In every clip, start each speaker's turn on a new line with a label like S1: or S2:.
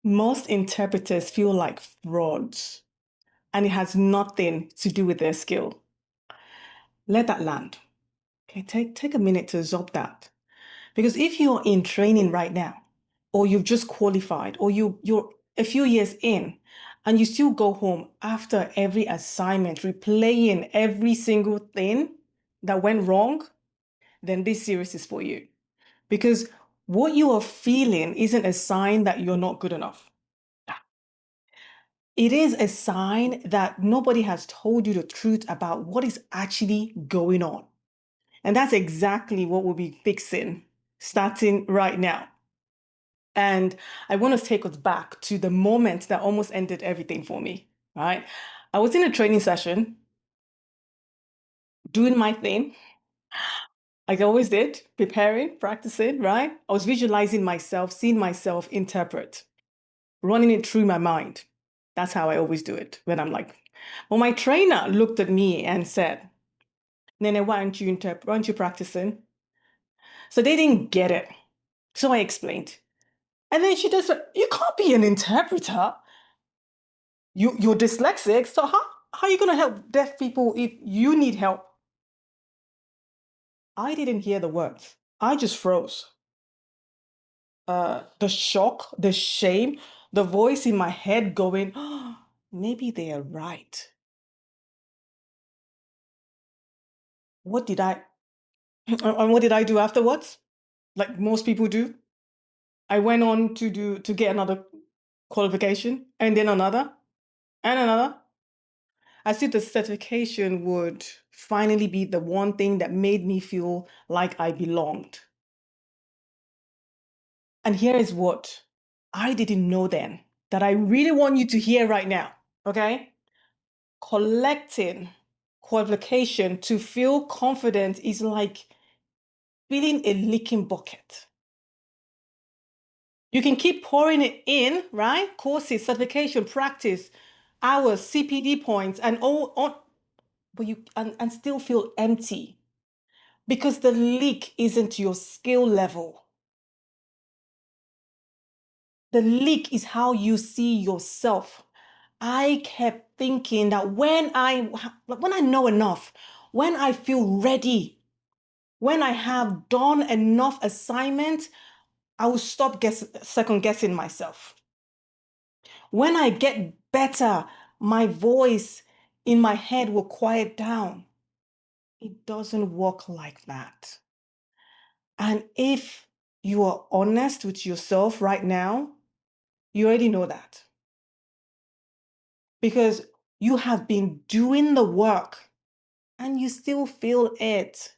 S1: Most interpreters feel like frauds, and it has nothing to do with their skill. Let that land. Okay, take a minute to absorb that. Because if you're in training right now, or you've just qualified, or you're a few years in, and you still go home after every assignment, replaying every single thing that went wrong, then this series is for you. Because what you are feeling isn't a sign that you're not good enough. It is a sign that nobody has told you the truth about what is actually going on. And that's exactly what we'll be fixing starting right now. And I want to take us back to the moment that almost ended everything for me, right? I was in a training session, doing my thing, like I always did, preparing, practicing, right? I was visualizing myself, seeing myself interpret, running it through my mind. That's how I always do it when I'm like, well, my trainer looked at me and said, Nene, why aren't you practicing? So they didn't get it. So I explained. And then she just said, you can't be an interpreter. You're dyslexic. So how are you going to help deaf people if you need help? I didn't hear the words. I just froze. The shock, the shame, the voice in my head going, oh, maybe they are right. What did I, and what did I do afterwards? Like most people do. I went on to get another qualification and then another and another. As if the certification would finally be the one thing that made me feel like I belonged. And here is what I didn't know then that I really want you to hear right now. Okay? Collecting qualification to feel confident is like filling a leaking bucket. You can keep pouring it in, right? Courses, certification, practice, hours, CPD points, and all on, but you and still feel empty because the leak isn't your skill level. The leak is how you see yourself. I kept thinking that when I know enough, when I feel ready, when I have done enough assignments, I will stop second guessing myself. When I get better, my voice in my head will quiet down. It doesn't work like that. And if you are honest with yourself right now, you already know that because you have been doing the work and you still feel it.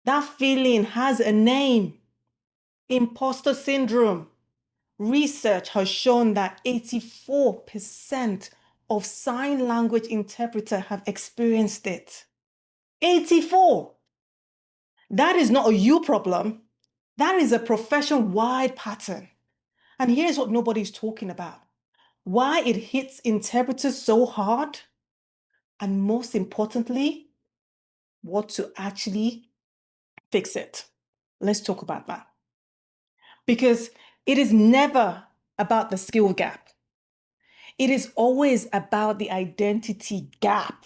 S1: That feeling has a name: impostor syndrome. Research has shown that 84% of sign language interpreters have experienced it. 84. That is not a you problem. That is a profession-wide pattern. And here's what nobody's talking about. Why it hits interpreters so hard, and most importantly, what to actually fix it. Let's talk about that. Because it is never about the skill gap. It is always about the identity gap.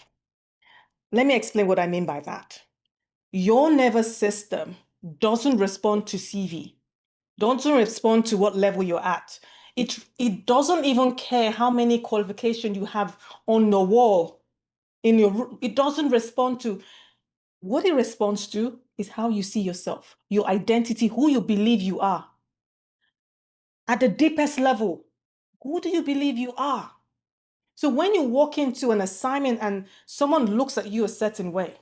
S1: Let me explain what I mean by that. Your nervous system doesn't respond to CV, doesn't respond to what level you're at. It doesn't even care how many qualifications you have on the wall in your it doesn't respond to what it responds to is how you see yourself, your identity, who you believe you are. At the deepest level, who do you believe you are? So when you walk into an assignment and someone looks at you a certain way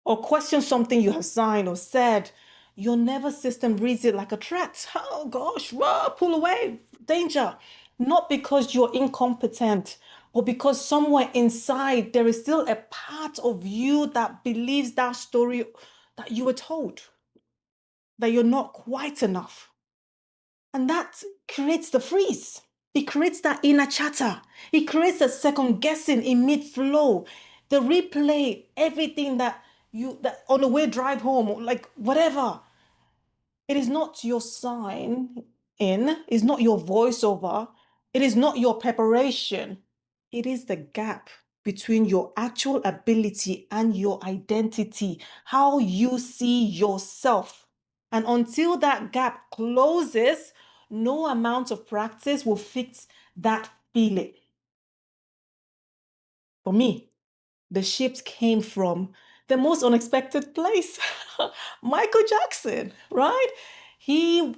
S1: or questions something you have signed or said, your nervous system reads it like a threat. Oh gosh, whoa, pull away, danger. Not because you're incompetent, but because somewhere inside there is still a part of you that believes that story that you were told, that you're not quite enough. And that creates the freeze. It creates that inner chatter. It creates a second guessing in mid flow. The replay, everything that on the way drive home, like whatever. It is not your sign in, is not your voiceover, it is not your preparation. It is the gap between your actual ability and your identity, how you see yourself. And until that gap closes, no amount of practice will fix that feeling. For me, the shift came from the most unexpected place. Michael Jackson, right? He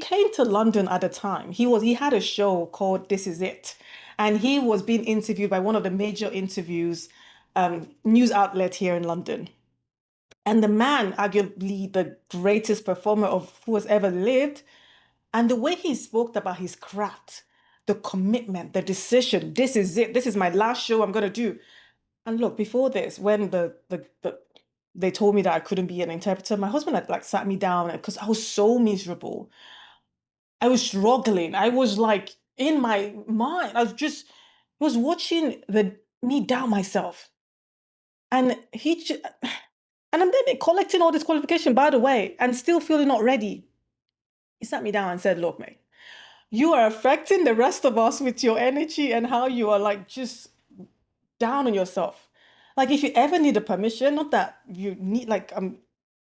S1: came to London at the time. He had a show called This Is It, and he was being interviewed by one of the major news outlet here in London. And the man, arguably the greatest performer of who has ever lived, and the way he spoke about his craft, the commitment, the decision, this is it, this is my last show I'm gonna do. And look, before this, when they told me that I couldn't be an interpreter, my husband had like sat me down because I was so miserable. I was struggling. I was like in my mind. I was watching the me down myself. And and I'm then collecting all this qualification, by the way, and still feeling not ready. He sat me down and said, look, mate, you are affecting the rest of us with your energy and how you are like just down on yourself. Like if you ever need a permission, not that you need like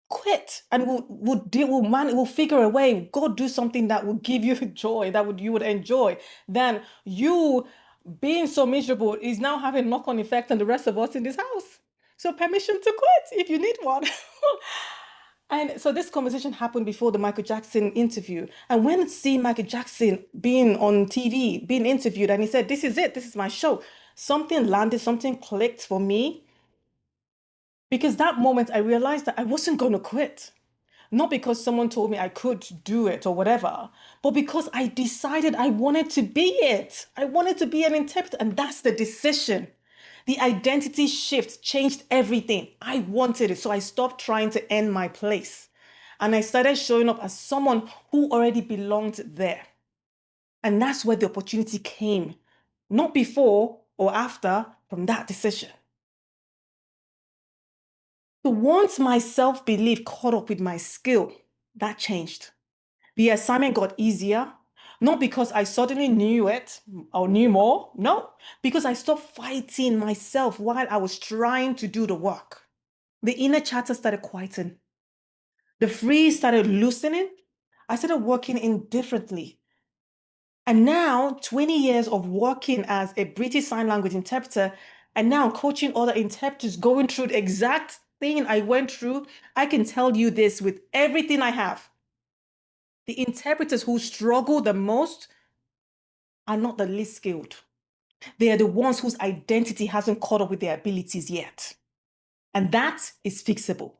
S1: quit and we'll figure a way. Go do something that will give you joy, you would enjoy. Then you being so miserable is now having knock-on effect on the rest of us in this house. So permission to quit if you need one. And so this conversation happened before the Michael Jackson interview. And when seeing Michael Jackson being on TV, being interviewed, and he said, this is it, this is my show, something landed, something clicked for me. Because that moment I realized that I wasn't going to quit. Not because someone told me I could do it or whatever, but because I decided I wanted to be it. I wanted to be an interpreter, and that's the decision. The identity shift changed everything. I wanted it, so I stopped trying to end my place. And I started showing up as someone who already belonged there. And that's where the opportunity came, not before or after, from that decision. So once my self-belief caught up with my skill, that changed. The assignment got easier, not because I suddenly knew it or knew more, no, because I stopped fighting myself while I was trying to do the work. The inner chatter started quieting. The freeze started loosening. I started working indifferently. And now, 20 years of working as a British Sign Language interpreter, and now coaching other interpreters going through the exact thing I went through, I can tell you this with everything I have. The interpreters who struggle the most are not the least skilled. They are the ones whose identity hasn't caught up with their abilities yet. And that is fixable.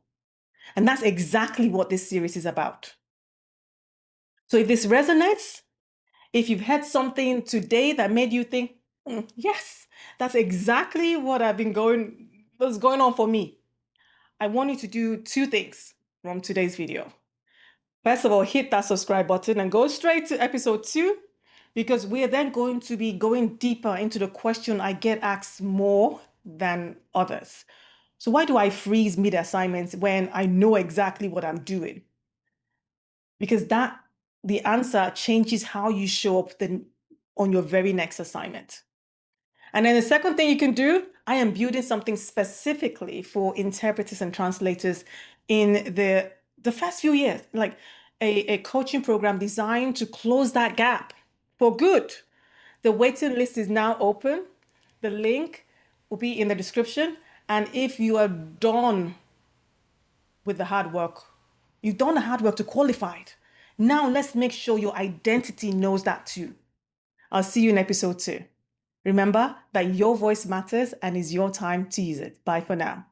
S1: And that's exactly what this series is about. So if this resonates, if you've heard something today that made you think, yes, that's exactly what's going on for me, I want you to do two things from today's video. First of all, hit that subscribe button and go straight to episode 2, because we are then going to be going deeper into the question I get asked more than others. So why do I freeze mid assignments when I know exactly what I'm doing? Because the answer changes how you show up on your very next assignment. And then the second thing you can do, I am building something specifically for interpreters and translators in the first few years, like a coaching program designed to close that gap for good. The waiting list is now open. The link will be in the description. And if you are done with the hard work, you've done the hard work to qualify it. Now let's make sure your identity knows that too. I'll see you in episode 2. Remember that your voice matters and it's your time to use it. Bye for now.